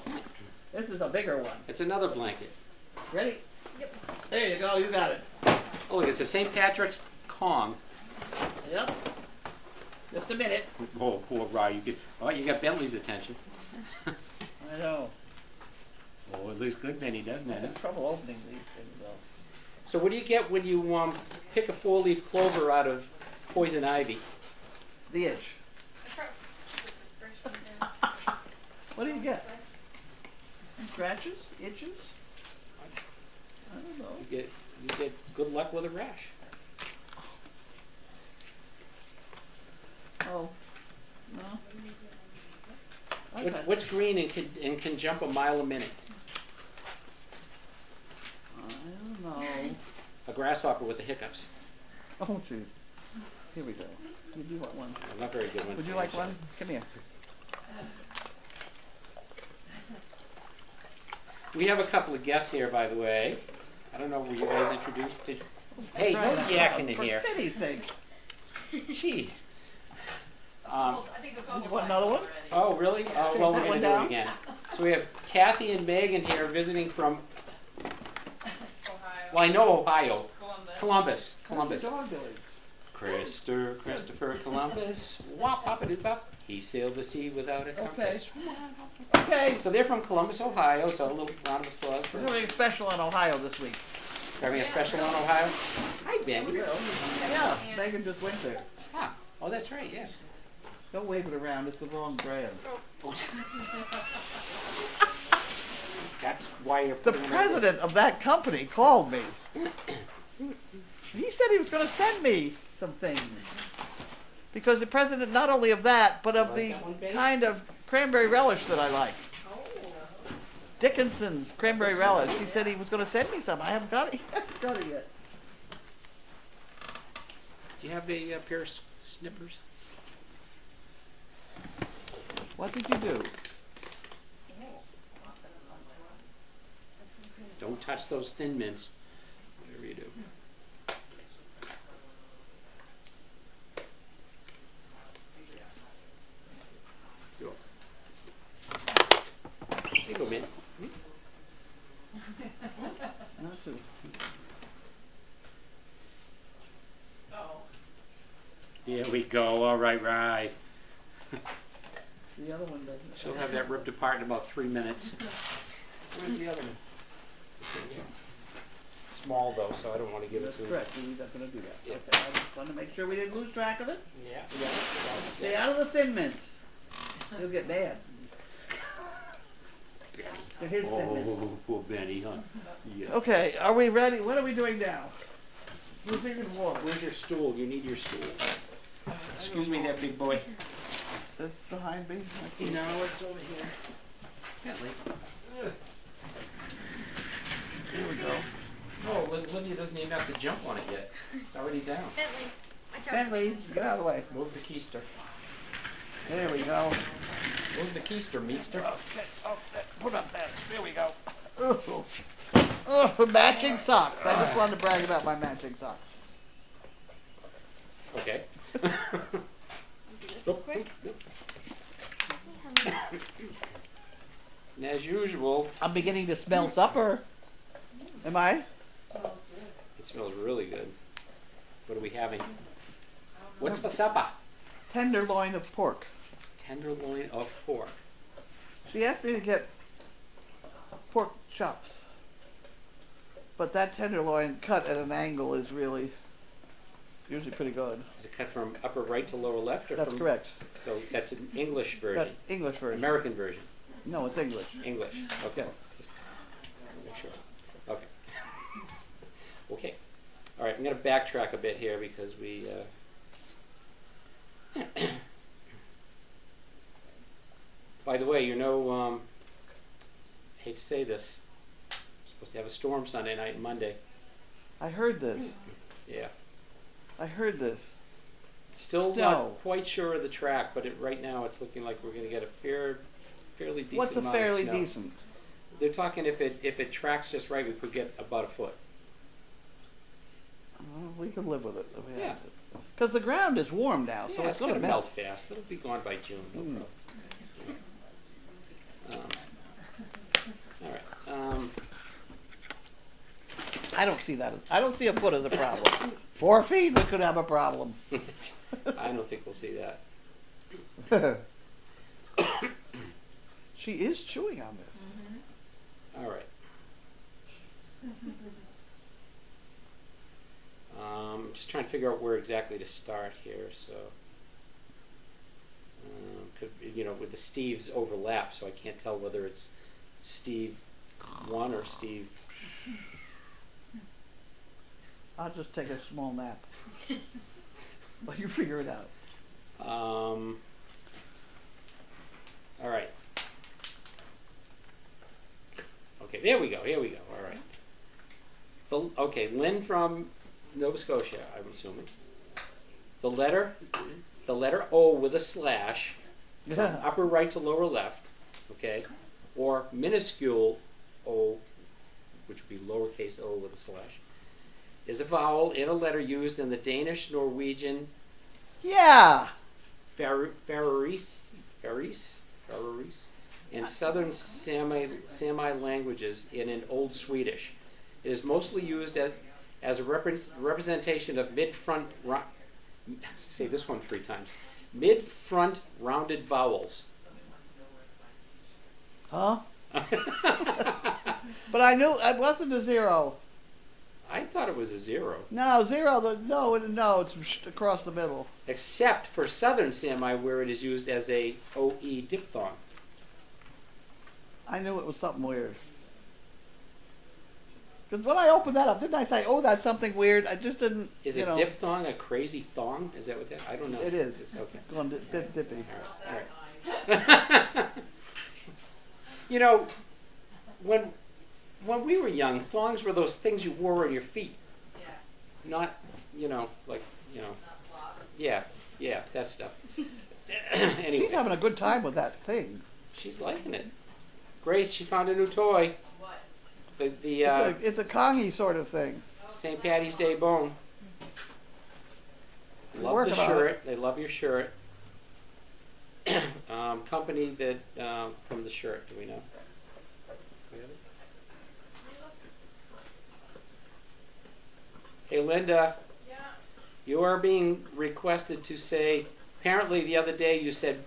This is a bigger one. It's another blanket. Ready? Yep. There you go. You got it. Oh, look, it's a St. Patrick's Kong. Yep. Just a minute. Oh, poor Rye. You got Bentley's attention. I know. Oh, it looks good, Benny, doesn't I have it? trouble opening these things though. So what do you get when you pick a 4-leaf clover out of poison ivy? The itch. What do you get? Scratches? Itches? I don't know. You get good luck with a rash. Oh. No. Okay. What's green and can jump a mile a minute? I don't know. A grasshopper with the hiccups. Oh, gee. Here we go. Would you want one? Not very good ones. Would you like one? Come here. We have a couple of guests here, by the way. I don't know, were you guys introduced? Did you? Hey, no yakking in here. For pity's sake. Jeez. You want another one? Oh, really? Oh, well, we're that gonna one do down? it again. So we have Kathy and Megan here visiting from, well, I know Ohio. Columbus. Dog Billy. Christopher Columbus. Wop, pop, a bop. He sailed the sea without a compass. Okay. So they're from Columbus, Ohio, so a little round of applause for We're doing a special on Ohio this week. having a special on Ohio. Hi, Benny. Yeah, Megan just went there. Ah, oh, that's right, yeah. Don't wave it around, it's the wrong brand. That's why you're The putting it president of that company called me. He said he was going to send me some things. Because the president not only of that, but of Like the that one, babe? kind of cranberry relish that I like. Dickinson's cranberry relish. He said he was going to send me some. I haven't got it yet. Do you have a pair of snippers? What did you do? Don't touch those Thin Mints. Whatever you do. Go. There you go, Mint. There we go. All right, right. The other one doesn't. She'll have that ripped apart in about 3 minutes. Where's the other one? Small though, so I don't want to give it That's to her. correct. We're not going to do that. Yeah. Okay, I just wanted to make sure we didn't lose track of it. Yeah. Stay out of the Thin Mints. He'll get mad. They're his Thin Mints. Oh, poor Benny, huh? Yeah. Okay, are we ready? What are we doing now? Moving and water. Where's your stool? You need your stool. Excuse me, that big boy. It's behind me. No, it's over here. Bentley. Here we go. Oh, Lydia doesn't even have to jump on it yet. It's already down. Bentley. Watch out. Bentley, get out of the way. Move the keister. There we go. Move the keister, meester. Okay, okay. Put up that. There we go. Oh, matching socks. I just wanted to brag about my matching socks. Okay. Quick. And as usual, I'm beginning to smell supper. Am I? it smells really good. What are we having? What's for supper? Tenderloin of pork. Tenderloin of pork. She asked me to get pork chops. But that tenderloin cut at an angle is really usually pretty good. Is it cut from upper right to lower left? Or That's from, correct. So that's an English version. That English version. American version. No, it's English. English. Okay. Yes. Just make sure. Okay. Okay. All right. I'm going to backtrack a bit here because we. By the way, you know, I hate to say this, we're supposed to have a storm Sunday night and Monday. I heard this. Yeah. I heard this. Still Snow. not quite sure of the track, but right now it's looking like we're going to get a fairly decent What's a amount fairly of snow. decent? They're talking if it tracks just right, we could get about a foot. We can live with it if we Yeah. have to. Because the ground is warm now, so Yeah, it's going to melt melt. fast. It'll be gone by June. No Mm. problem. All right. I don't see that. I don't see a foot as a problem. 4 feet, we could have a problem. I don't think we'll see that. She is chewing on this. All right. Just trying to figure out where exactly to start here. So, with the Steves overlap, so I can't tell whether it's Steve 1 or Steve. I'll just take a small nap. But you figure it out. All right. Okay, there we go. Here we go. All right. Okay, Lynn from Nova Scotia, I'm assuming. The letter O with a slash, from Yeah. upper right to lower left, okay, or minuscule O which would be lowercase o with a slash, is a vowel in a letter used in the Danish, Norwegian, Yeah. Faroese, and southern Sami languages and in Old Swedish. It is mostly used as a representation of mid-front, say this one 3 times, mid-front rounded vowels. Huh? But I knew it wasn't a zero. I thought it was a 0. No, zero. No, it's across the middle. Except for southern Sami where it is used as a OE diphthong. I knew it was something weird. Because when I opened that up, didn't I say, "Oh, that's something weird"? I just didn't. Is you a know, diphthong a crazy thong? Is that what that? I don't know. It is. Okay. Going dippy. All right. You know, when we were young, thongs were those things you wore on your feet. Not, yeah, that stuff. Anyway, She's having a good time with that thing. she's liking it. Grace, she found a new toy. The It's a Kongi sort of thing. St. Patty's Day bone. Love Working the on shirt. They love your shirt. Company that from the shirt. Do we know? We have it? Hey, Linda. Yeah. You are being requested to say. Apparently, the other day you said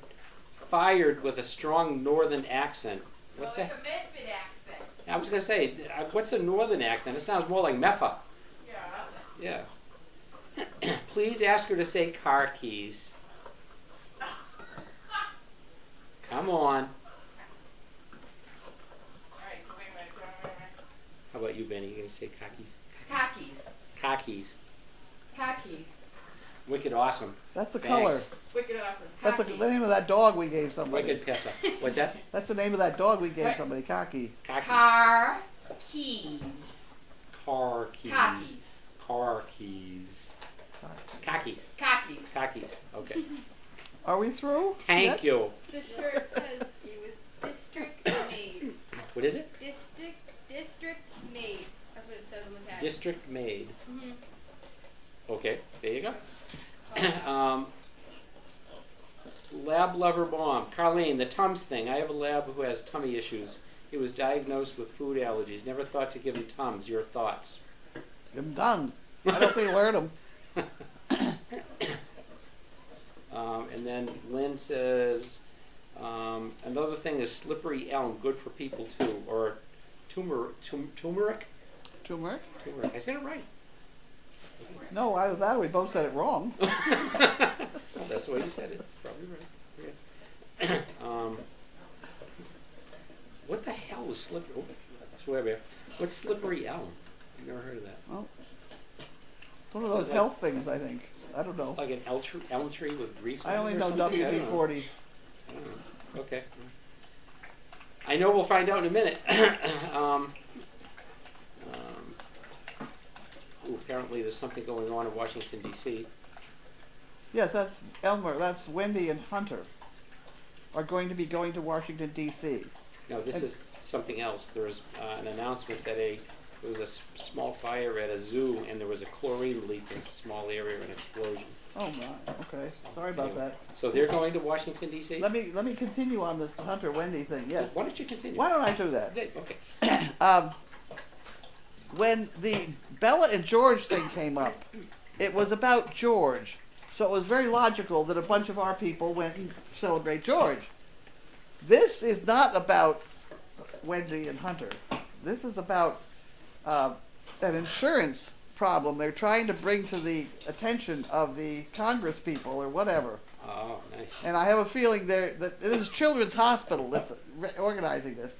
"fired" with a strong northern accent. What the? It's a Medford accent. I was gonna say, what's a northern accent? It sounds more like Meffa. Yeah. Yeah. Please ask her to say car keys. Come on. Alright, wait. How about you, Benny? You gonna say khakis? Khakis. Khakis. Khakis. Wicked awesome. That's the Thanks. color. Wicked awesome. That's Khakis. the name of that dog we gave somebody. Wicked pissa. What's that? That's the name of that dog we gave What? somebody. Kaki. Khaki. Car keys. Car keys. Khakis. Car keys. Khakis. Khakis. Khakis. Okay. Are we through? Thank yet? you. The shirt says it was district made. What is it? District made. That's what it says on the tag. District made. Mhm. Okay. There you go. Lab lover bomb. Carlene, the Tums thing. I have a lab who has tummy issues. He was diagnosed with food allergies. Never thought to give him Tums. Your thoughts? I'm done. I don't think learn them. And then Lynn says, another thing is slippery elm, good for people too. Or turmeric? Turmeric? Turmeric. I said it right. No, either that or we both said it wrong. Well, that's the way you said it. It's probably right. Yeah. What the hell is slippery? Oh, swear bear. What's slippery elm? I've never heard of that. Well, it's one of those health things, I think. I don't know. Like an elm tree with grease. I on it only or know something? I don't know. WD-40. I don't know. Okay. I know we'll find out in a minute. Apparently there's something going on in Washington, D.C. Yes, that's Elmer. That's Wendy and Hunter are going to be going to Washington, D.C. No, this is something else. There was an announcement that there was a small fire at a zoo and there was a chlorine leak in a small area, an explosion. Oh my. Okay. Sorry about Anyway, that. So they're going to Washington, D.C.? Let me continue on this Hunter Wendy thing. Yes. Why don't you continue? Why don't I do that? Okay. When the Bella and George thing came up, it was about George. So it was very logical that a bunch of our people went and celebrate George. This is not about Wendy and Hunter. This is about an insurance problem they're trying to bring to the attention of the Congress people or whatever. Oh, nice. And I have a feeling that this is Children's Hospital that's organizing this.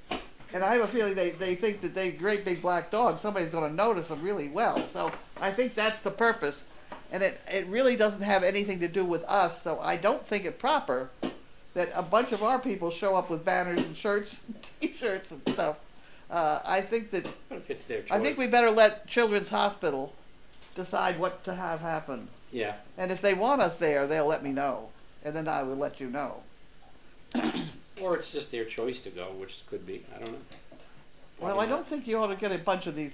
And I have a feeling they think that they great big black dog, somebody's going to notice them really well. So I think that's the purpose. And it really doesn't have anything to do with us, so I don't think it proper that a bunch of our people show up with banners and shirts and T-shirts and stuff. I think that But if it's their choice. I think we better let Children's Hospital decide what to have happen. Yeah. And if they want us there, they'll let me know. And then I will let you know. Or it's just their choice to go, which could be. I don't know. Well, I don't think you ought to get a bunch of these.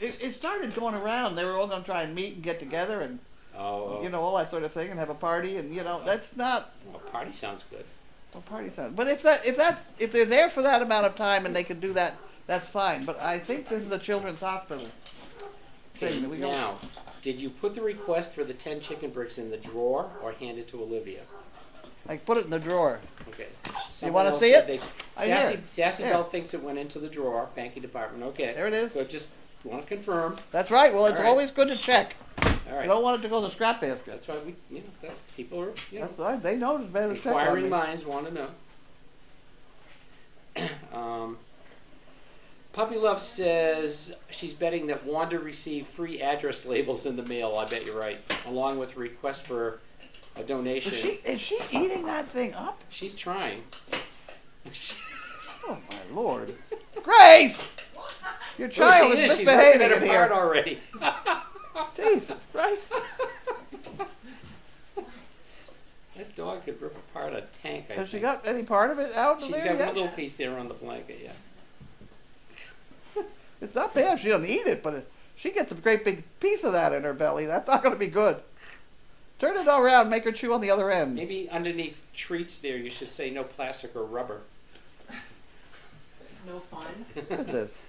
It started going around. They were all going to try and meet and get together and Oh, all that sort of thing and have a party and that's not. well, party sounds good. Well, party sounds. But if they're there for that amount of time and they can do that, that's fine. But I think this is a children's hospital thing that we don't. Now, did you put the request for the 10 chicken bricks in the drawer or hand it to Olivia? I put it in the drawer. Okay. You want to Else see said it? Sassy Here. Bell thinks it went into the drawer, banking department. Okay. There it is. So just want to confirm. That's right. Well, it's All right. always good to check. All You right. don't want it to go in the scrap basket. That's why that's people are, That's right. They know it's better to check on inquiring me. minds want to know. Puppy Love says she's betting that Wanda received free address labels in the mail. I bet you're right, along with a request for a donation. Is she eating that thing up? She's trying. Oh my Lord, Grace! Your child she is She's ripping misbehaving it in apart here. already. Jesus Christ! That dog could rip apart a tank. I Has she think. got any part of it out of She's there got yet? one little piece there on the blanket. Yeah. It's not bad if she doesn't eat it, but if she gets a great big piece of that in her belly, that's not going to be good. Turn it all around, make her chew on the other end. Maybe underneath treats there, you should say no plastic or rubber. No fun. What is this?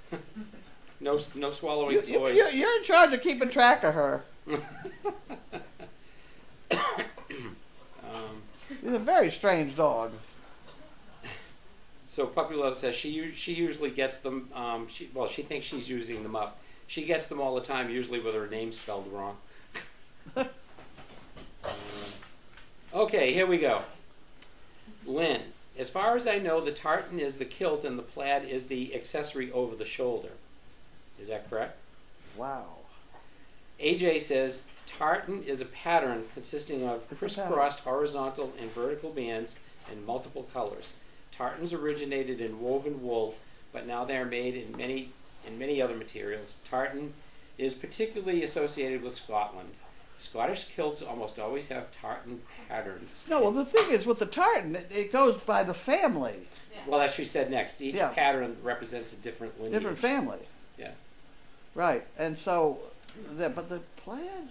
No swallowing toys. You're in charge of keeping track of her. She's a very strange dog. So Puppy Love says she usually gets them. She thinks she's using them up. She gets them all the time, usually with her name spelled wrong. Okay, here we go. Lynn, as far as I know, the tartan is the kilt and the plaid is the accessory over the shoulder. Is that correct? Wow. AJ says tartan is a pattern consisting of It's a crisscrossed horizontal and vertical bands in multiple colors. Tartans originated in woven wool, but now they are made in many other materials. Tartan is particularly associated with Scotland. Scottish kilts almost always have tartan patterns. No, well, the thing is, with the tartan, it goes by the family. Well, as she said next, each Yeah. pattern represents a different lineage. Different family. Yeah. Right, and so, but the plaid,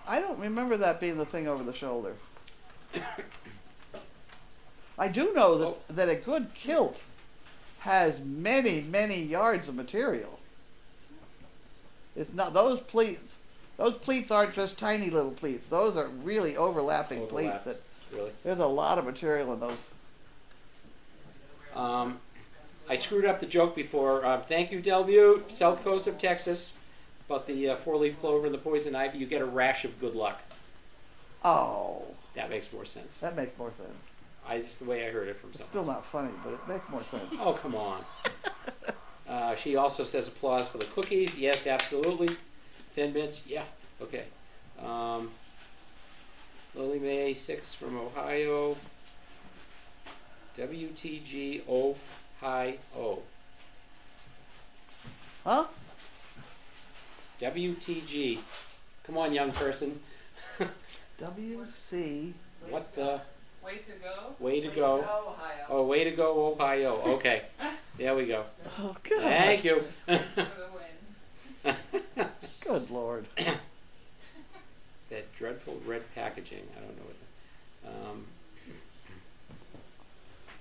I don't remember that being the thing over the shoulder. I do know that a good kilt has many, many yards of material. It's not those pleats. Those pleats aren't just tiny little pleats. Those are really overlapping pleats. Overlapped. Really? There's a lot of material in those. I screwed up the joke before. Thank you, Del Butte, south coast of Texas, about the four-leaf clover and the poison ivy. You get a rash of good luck. Oh, That makes more sense. that makes more sense. It's just the way I heard it from It's someone. still not funny, but it makes more sense. Oh, come on. She also says applause for the cookies. Yes, absolutely. Thin Mints. Yeah. Okay. Lily Mae 6 from Ohio. WTG Ohio. Huh? WTG. Come on, young person. WC. What the? Way to go. Way to go. Ohio. Oh, way to go, Ohio. Okay. There we go. Oh, God. Thank you. Thanks for the win. Good Lord. That dreadful red packaging. I don't know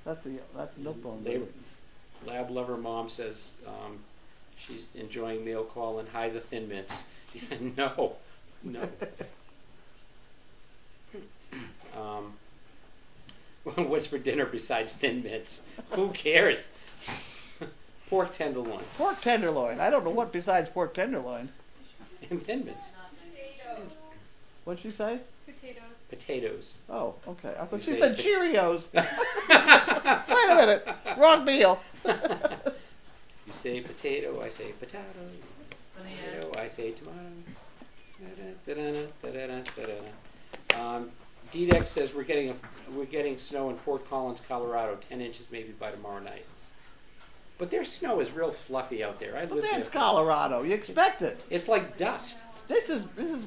what. That's the milk bone. They- Lab Lover Mom says she's enjoying mail call and hi the Thin Mints. No. What's for dinner besides Thin Mints? Who cares? Pork tenderloin Pork tenderloin. I don't know what besides pork tenderloin. and Thin Mints. Potatoes. What'd she say? Potatoes. Potatoes. Oh, okay. I thought You she say said Cheerios. Wait a minute. Wrong meal. You say potato, I say potato. Banana. Potato, I say tomato. DDEX says we're getting snow in Fort Collins, Colorado, 10 inches maybe by tomorrow night. But their snow is real fluffy out there. I But live there. that's Colorado. You expect it. It's like dust. This is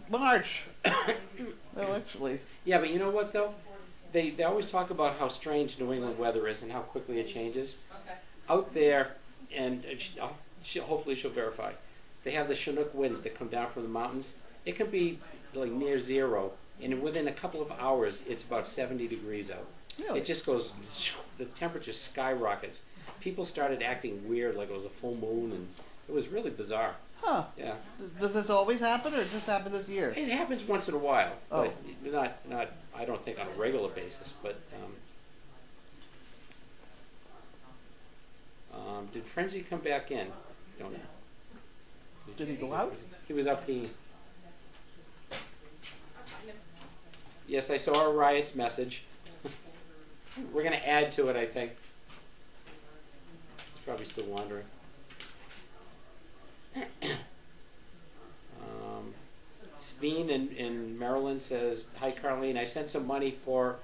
March. Well, actually, Yeah, but you know what though? They always talk about how strange New England weather is and how quickly it changes. Okay. Out there, and hopefully she'll verify. They have the Chinook winds that come down from the mountains. It can be like near zero, and within a couple of hours, it's about 70 degrees out. Really? It just goes, the temperature skyrockets. People started acting weird, like it was a full moon, and it was really bizarre. Huh. Yeah. Does this always happen, or does this happen this year? It happens once in a while, Oh. but not. I don't think on a regular basis. But did Frenzy come back in? Don't know. Did he go out? He was out peeing. Yes, I saw a Riot's message. We're gonna add to it, I think. He's probably still wandering. Sveen in Maryland says, "Hi Carlene, I sent some money for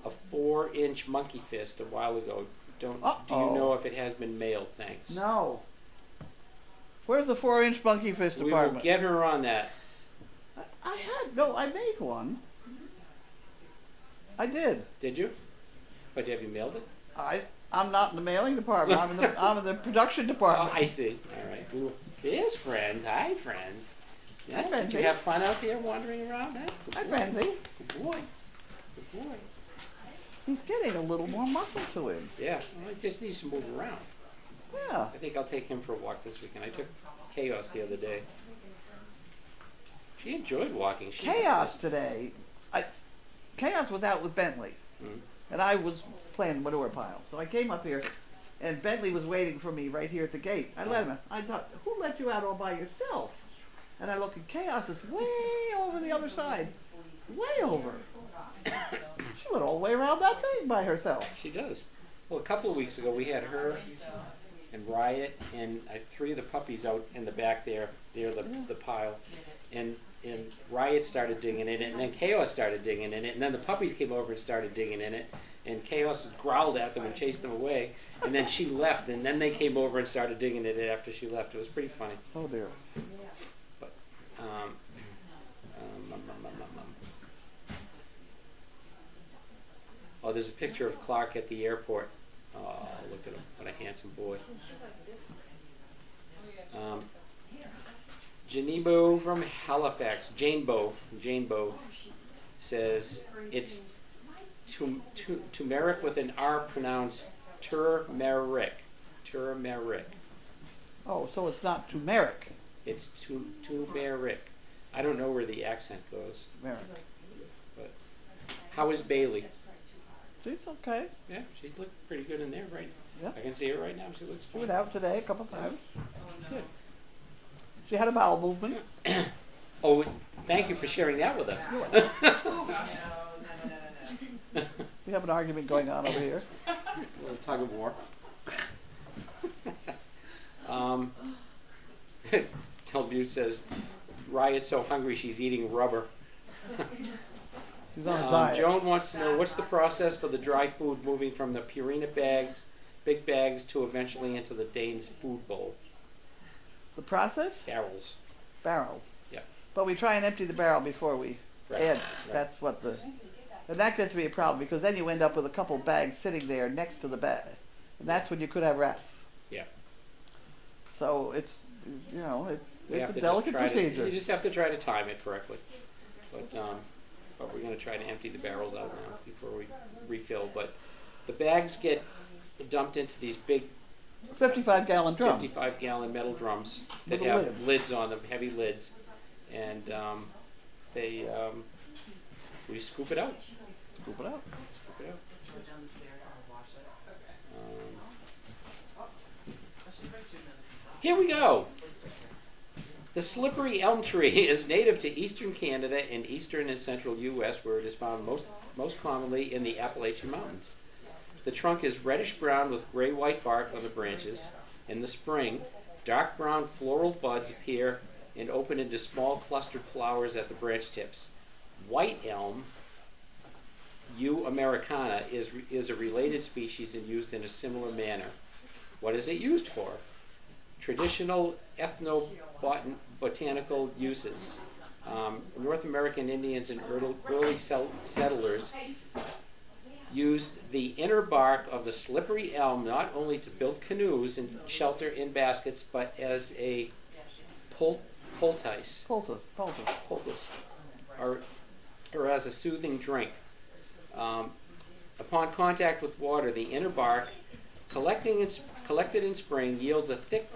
a 4-inch monkey fist a while ago. Do you Uh-oh. know if it has been mailed? Thanks." No. Where's the 4-inch monkey fist We will department? get her on that. I made one. I did. Did you? But have you mailed it? I'm not in the mailing department. I'm in the production Oh, department. I see. All right. Well, there's friends. Hi, friends. Yeah, Hi, did you Frenzy. have fun out there wandering around? Huh? Good Hi, boy. Frenzy. Good boy. Good boy. He's getting a little more muscle to him. Yeah, well, he just needs to move around. Yeah. I think I'll take him for a walk this weekend. I took Chaos the other day. She enjoyed walking. Chaos today. Chaos was out with Bentley, Mhm. and I was playing manure pile. So I came up here, and Bentley was waiting for me right here at the gate. I let him in. I thought, who let you out all by yourself? And I look at Chaos. It's way over the other side. Way over. She went all the way around that thing by herself. She does. Well, a couple of weeks ago, we had her and Riot and 3 of the puppies out in the back there, near the pile. And Riot started digging in it, and then Chaos started digging in it, and then the puppies came over and started digging in it, and Chaos growled at them and chased them away, and then she left, and then they came over and started digging in it after she left. It was pretty funny. Oh dear. But, oh, there's a picture of Clark at the airport. Oh, look at him. What a handsome boy. Janibo from Halifax, Jane Bow says it's turmeric with an R pronounced turmeric. Turmeric. Oh, so it's not turmeric. It's turmeric. I don't know where the accent goes. Turmeric. But how is Bailey? She's okay. Yeah, she's looked pretty good in there, right? Yeah. I can see her right now. She looks She fine. went out today a couple times. Good. She had a bowel movement. Oh, thank you for sharing that with us. We have an argument going on over here. A little tug of war. Telbute says, Riot's so hungry she's eating rubber. She's on a diet. Joan wants to know, what's the process for the dry food moving from the Purina bags, big bags, to eventually into the Dane's food bowl? The process? Barrels. Barrels. Yeah. But we try and empty the barrel before we Right. add. Right. That's what and that gets to be a problem because then you end up with a couple bags sitting there next to the bag. And that's when you could have rats. Yeah. So it's, You it's have a to delicate just try procedure. you just have to try to time it correctly. But we're going to try to empty the barrels out now before we refill. But the bags get dumped into these big 55-gallon drum. 55-gallon metal drums that With a have lid. lids on them, heavy lids, and we scoop it out. Scoop it out. Scoop it out. Here we go. The slippery elm tree is native to eastern Canada and eastern and central U.S., where it is found most commonly in the Appalachian Mountains. The trunk is reddish-brown with gray-white bark on the branches. In the spring, dark brown floral buds appear and open into small clustered flowers at the branch tips. White elm, U. americana, is a related species and used in a similar manner. What is it used for? Traditional ethnobotanical uses. North American Indians and early settlers used the inner bark of the slippery elm not only to build canoes and shelter in baskets, but as a poultice, or as a soothing drink. Upon contact with water, the inner bark, collected in spring, yields a thick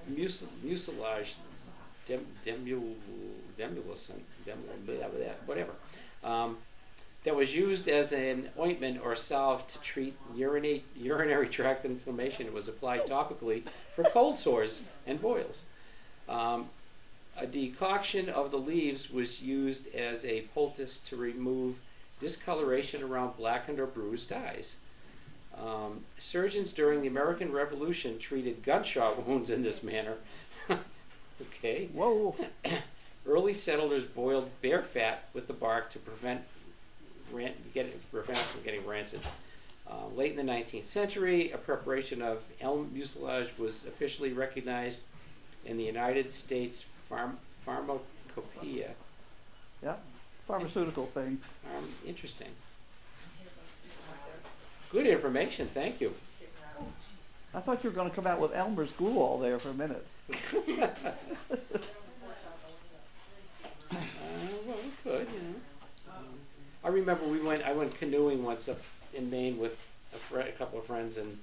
mucilage, whatever, that was used as an ointment or salve to treat urinary tract inflammation. It was applied topically for cold sores and boils. A decoction of the leaves was used as a poultice to remove discoloration around blackened or bruised eyes. Surgeons during the American Revolution treated gunshot wounds in this manner. Okay. Whoa. Early settlers boiled bear fat with the bark to prevent it from getting rancid. Late in the 19th century, a preparation of elm mucilage was officially recognized in the United States Pharmacopoeia. Yeah, pharmaceutical thing. Interesting. Good information, thank you. I thought you were going to come out with Elmer's glue all there for a minute. Well, we could, you know. I remember I went canoeing once up in Maine with a couple of friends, and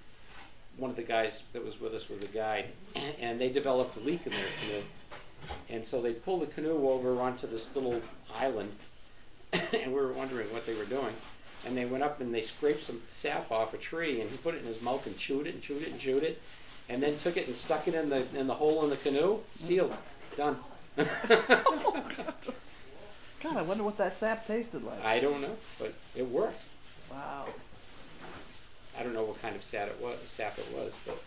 one of the guys that was with us was a guide, and they developed a leak in their canoe. And so they pulled the canoe over onto this little island, and we were wondering what they were doing. And they went up and they scraped some sap off a tree, and he put it in his mouth and chewed it and chewed it and chewed it, and then took it and stuck it in the hole in the canoe. Sealed. Done. God, I wonder what that sap tasted like. I don't know, but it worked. Wow. I don't know what kind of sap it was, but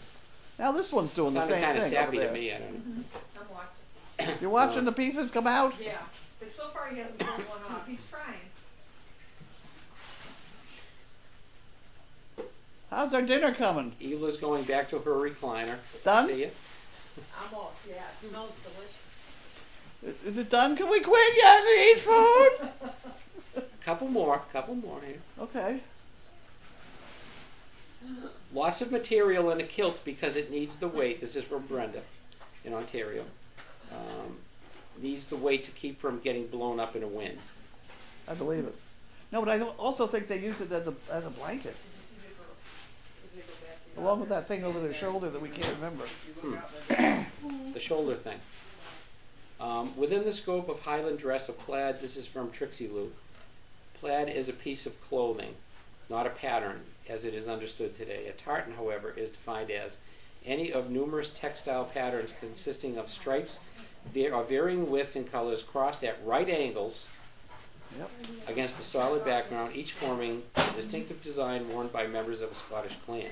Now this one's doing it the sounded same kind of thing sappy over to there. me. I don't know. I'm watching. You're watching the pieces come out? Yeah, but so far he hasn't pulled one off. He's trying. How's our dinner coming?Ela's going back to her recliner. Done? See ya. I'm off, yeah, it smells delicious. Is it done? Can we quit yet and eat food? Couple more here. Okay. Lots of material in a kilt because it needs the weight. This is from Brenda in Ontario. Needs the weight to keep from getting blown up in a wind. I believe it. No, but I also think they use it as a blanket, along with that thing over their shoulder that we can't remember. The shoulder thing. Within the scope of Highland dress of plaid, this is from Trixie Lou. Plaid is a piece of clothing, not a pattern, as it is understood today. A tartan, however, is defined as any of numerous textile patterns consisting of stripes of varying widths and colors crossed at right angles Yep. against a solid background, each forming a distinctive design worn by members of a Scottish clan.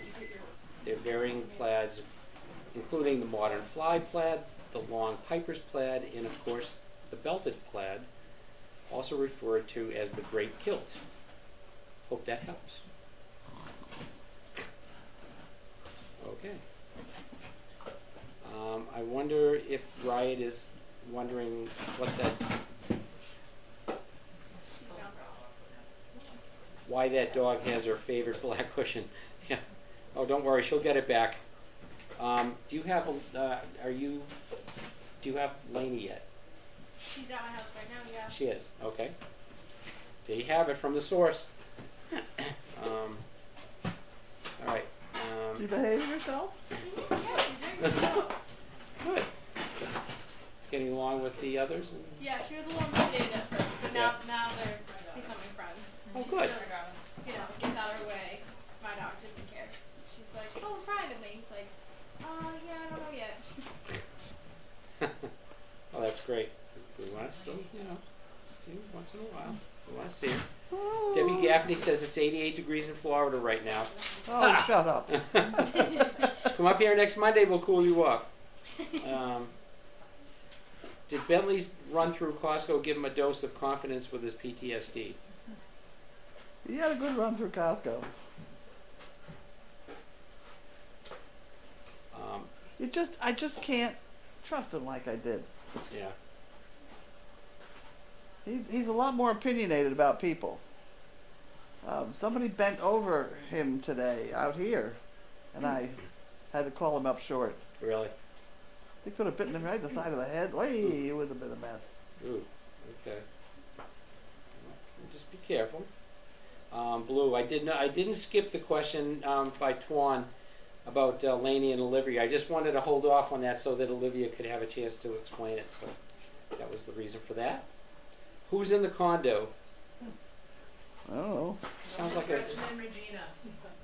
Their varying plaids, including the modern fly plaid, the long piper's plaid, and of course the belted plaid, also referred to as the great kilt. Hope that helps. Okay. I wonder if Riot is wondering what why that dog has her favorite black cushion. Yeah. Oh, don't worry, she'll get it back. Do you have Lainey yet? She's at my house right now, yeah. She is. Okay. There you have it from the source. All right. You behave yourself? Yeah, she's doing good. Good. Getting along with the others. Yeah, she was a little intimidated at first, but now they're becoming friends. Oh, She good. still, gets out of her way. My dog doesn't care. She's like, oh, I'm crying at me. He's like, yeah, I don't know yet. Oh, that's great. We want to still, see her once in a while. We want to see her. Oh, Debbie Gaffney says it's 88 degrees in Florida right now. oh shut up. Come up here next Monday, we'll cool you off. Did Bentley's run through Costco give him a dose of confidence with his PTSD? He had a good run through Costco. I just can't trust him like I did. Yeah. He's a lot more opinionated about people. Somebody bent over him today out here, and I had to call him up short. Really? They could have bitten him right in the side of the head. Way, it would have been a mess. Ooh, okay. Just be careful. Blue, I didn't skip the question by Twan about Lainey and Olivia. I just wanted to hold off on that so that Olivia could have a chance to explain it. So that was the reason for that. Who's in the condo? I don't know. Sounds like a Gretchen and Regina.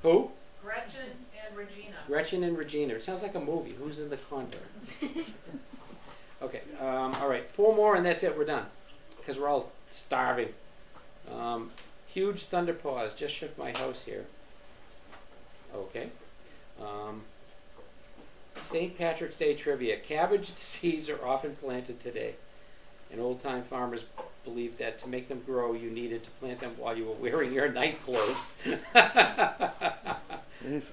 who? Gretchen and Regina. Gretchen and Regina. It sounds like a movie. Who's in the condo? Okay. All right. 4 more and that's it. We're done because we're all starving. Huge thunder pause. Just shook my house here. Okay. St. Patrick's Day trivia. Cabbage seeds are often planted today. And old-time farmers believed that to make them grow, you needed to plant them while you were wearing your night clothes. Jesus.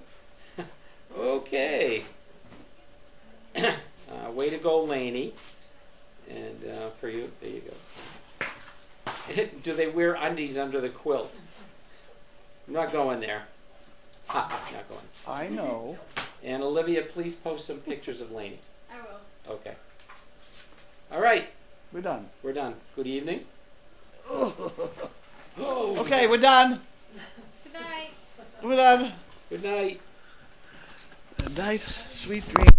Okay. Way to go, Lainey. And for you, there you go. Do they wear undies under the quilt? I'm not going there. Not going. I know. And Olivia, please post some pictures of Lainey. I will. Okay. All right. We're done. We're done. Good evening. Okay, we're done. Good night. We're done. Good night. Good night. Sweet dreams.